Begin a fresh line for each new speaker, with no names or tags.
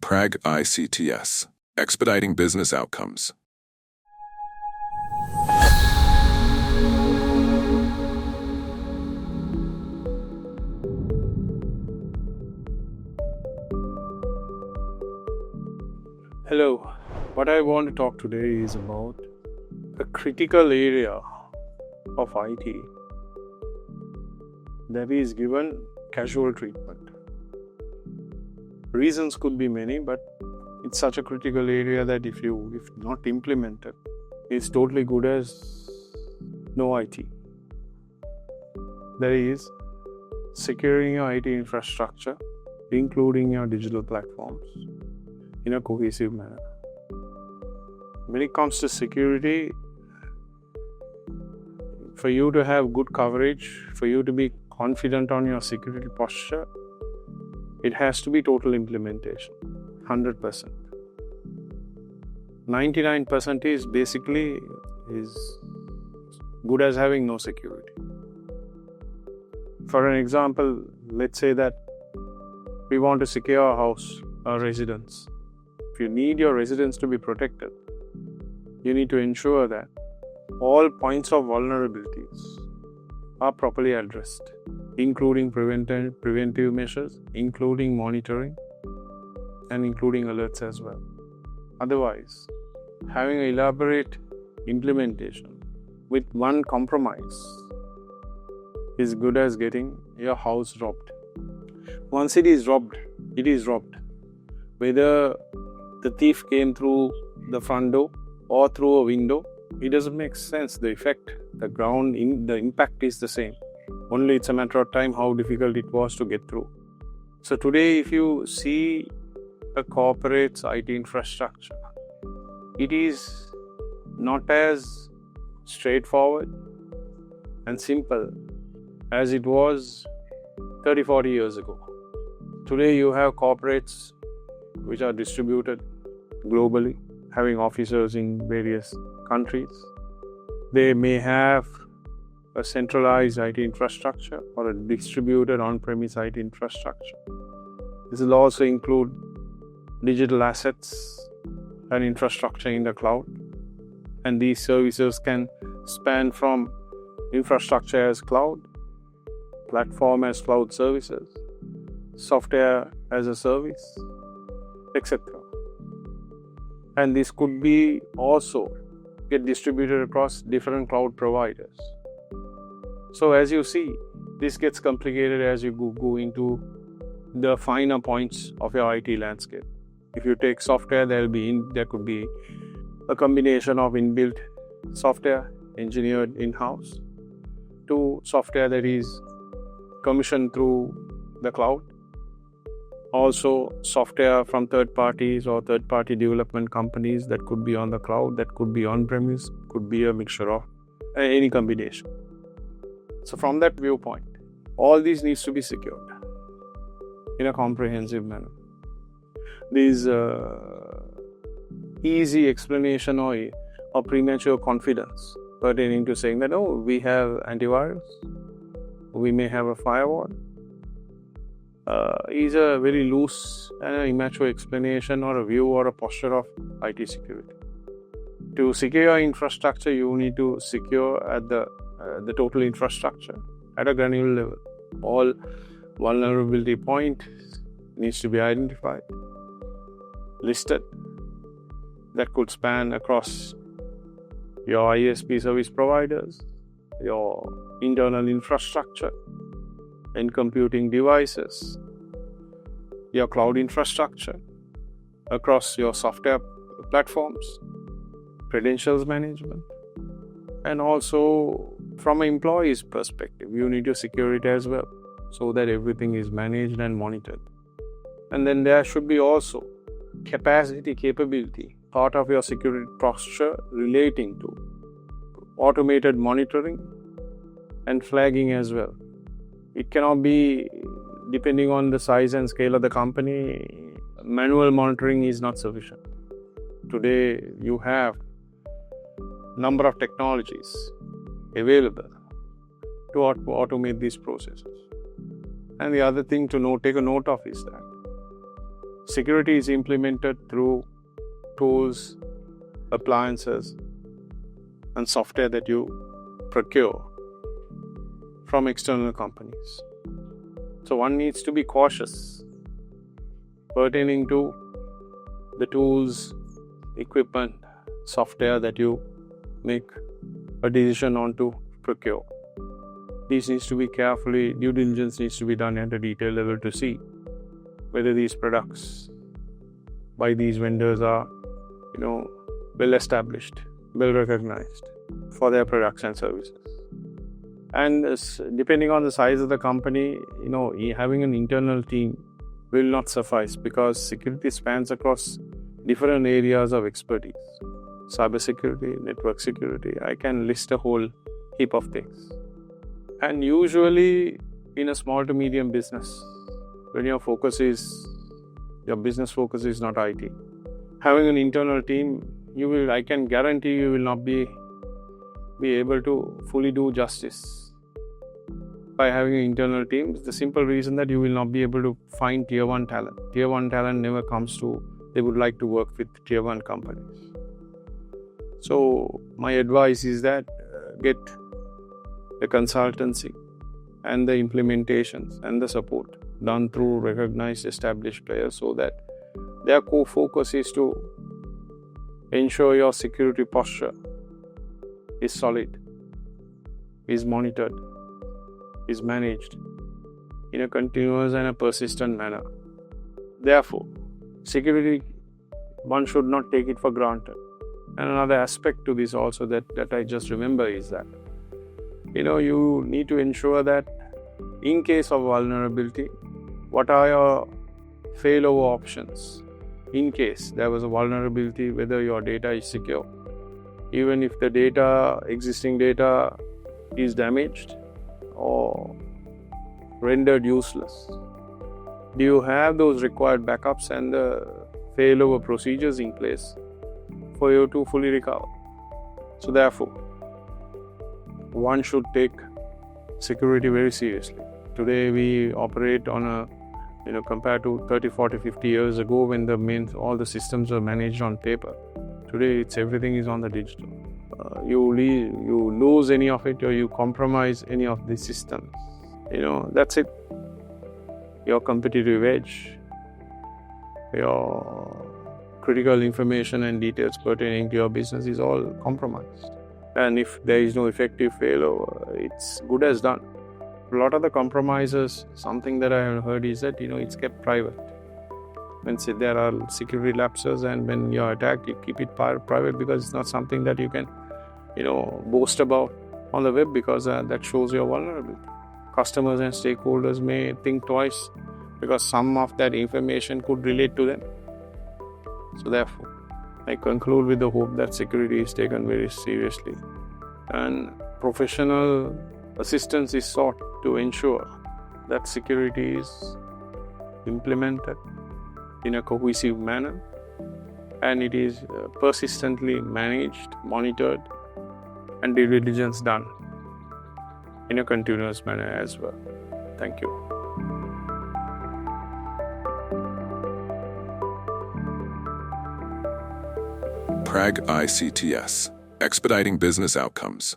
PragICTS, expediting business outcomes.
Hello, what I want to talk today is about a critical area of IT that is given casual treatment. Reasons could be many, but it's such a critical area that if not implemented, it's totally good as no IT. That is, securing your IT infrastructure, including your digital platforms, in a cohesive manner. When it comes to security, for you to have good coverage, for you to be confident on your security posture, it has to be total implementation, 100%. 99% is basically good as having no security. For an example, let's say that we want to secure our house, our residence. If you need your residence to be protected, you need to ensure that all points of vulnerabilities are properly addressed, including preventive measures, including monitoring, and including alerts as well. Otherwise, having an elaborate implementation with one compromise is good as getting your house robbed. Once it is robbed, it is robbed. Whether the thief came through the front door or through a window, it doesn't make sense. The effect, the impact is the same. Only it's a matter of time how difficult it was to get through. So today, if you see a corporate's IT infrastructure, it is not as straightforward and simple as it was 30-40 years ago. Today, you have corporates which are distributed globally, having offices in various countries. They may have a centralized IT infrastructure or a distributed on-premise IT infrastructure. This will also include digital assets and infrastructure in the cloud. And these services can span from infrastructure as cloud, platform as cloud services, software as a service, etc. And this could be also get distributed across different cloud providers. So as you see, this gets complicated as you go into the finer points of your IT landscape. If you take software, there could be a combination of inbuilt software engineered in-house to software that is commissioned through the cloud. Also, software from third parties or third-party development companies that could be on the cloud, that could be on-premise, could be a mixture of any combination. So from that viewpoint, all these needs to be secured in a comprehensive manner. These easy explanation or premature confidence pertaining to saying that, oh, we have antivirus, we may have a firewall, is a very loose and immature explanation or a view or a posture of IT security. To secure your infrastructure, you need to secure at the total infrastructure at a granular level. All vulnerability point needs to be identified, listed. That could span across your ISP service providers, your internal infrastructure, and computing devices, your cloud infrastructure, across your software platforms, credentials management, and also from an employee's perspective, you need to secure it as well so that everything is managed and monitored. And then there should be also capability, part of your security posture relating to automated monitoring and flagging as well. It cannot be, depending on the size and scale of the company, manual monitoring is not sufficient. Today, you have number of technologies available to automate these processes. And the other thing to take a note of is that security is implemented through tools, appliances, and software that you procure from external companies. So one needs to be cautious pertaining to the tools, equipment, software that you make a decision on to procure. These needs to be carefully, due diligence needs to be done at a detail level to see whether these products by these vendors are, well established, well recognized for their products and services. And depending on the size of the company, having an internal team will not suffice, because security spans across different areas of expertise. Cybersecurity, network security, I can list a whole heap of things. And usually in a small to medium business, when your business focus is not IT, having an internal team, I can guarantee you will not be able to fully do justice by having an internal team. The simple reason that you will not be able to find tier 1 talent. Tier 1 talent never comes to, they would like to work with tier 1 companies. So my advice is that get the consultancy and the implementations and the support done through recognized established players, so that their core focus is to ensure your security posture is solid, is monitored, is managed in a continuous and a persistent manner. Therefore, security, one should not take it for granted. And another aspect to this also that I just remember is that, you need to ensure that in case of vulnerability, what are your failover options? In case there was a vulnerability, whether your data is secure, even if the existing data is damaged or rendered useless, do you have those required backups and the failover procedures in place for you to fully recover? So therefore, one should take security very seriously. Today we operate on a, compared to 30, 40, 50 years ago when all the systems were managed on paper. Today everything is on the digital. You lose any of it or you compromise any of the systems, that's it. Your competitive edge, your critical information and details pertaining to your business is all compromised. And if there is no effective failover, it's good as done. A lot of the compromises, something that I have heard is that, it's kept private. When there are security lapses and when you're attacked, you keep it private because it's not something that you can, boast about on the web, because that shows your vulnerability. Customers and stakeholders may think twice because some of that information could relate to them. So therefore, I conclude with the hope that security is taken very seriously and professional assistance is sought to ensure that security is implemented in a cohesive manner and it is persistently managed, monitored, and due diligence done in a continuous manner as well. Thank you.
PragICTS, expediting business outcomes.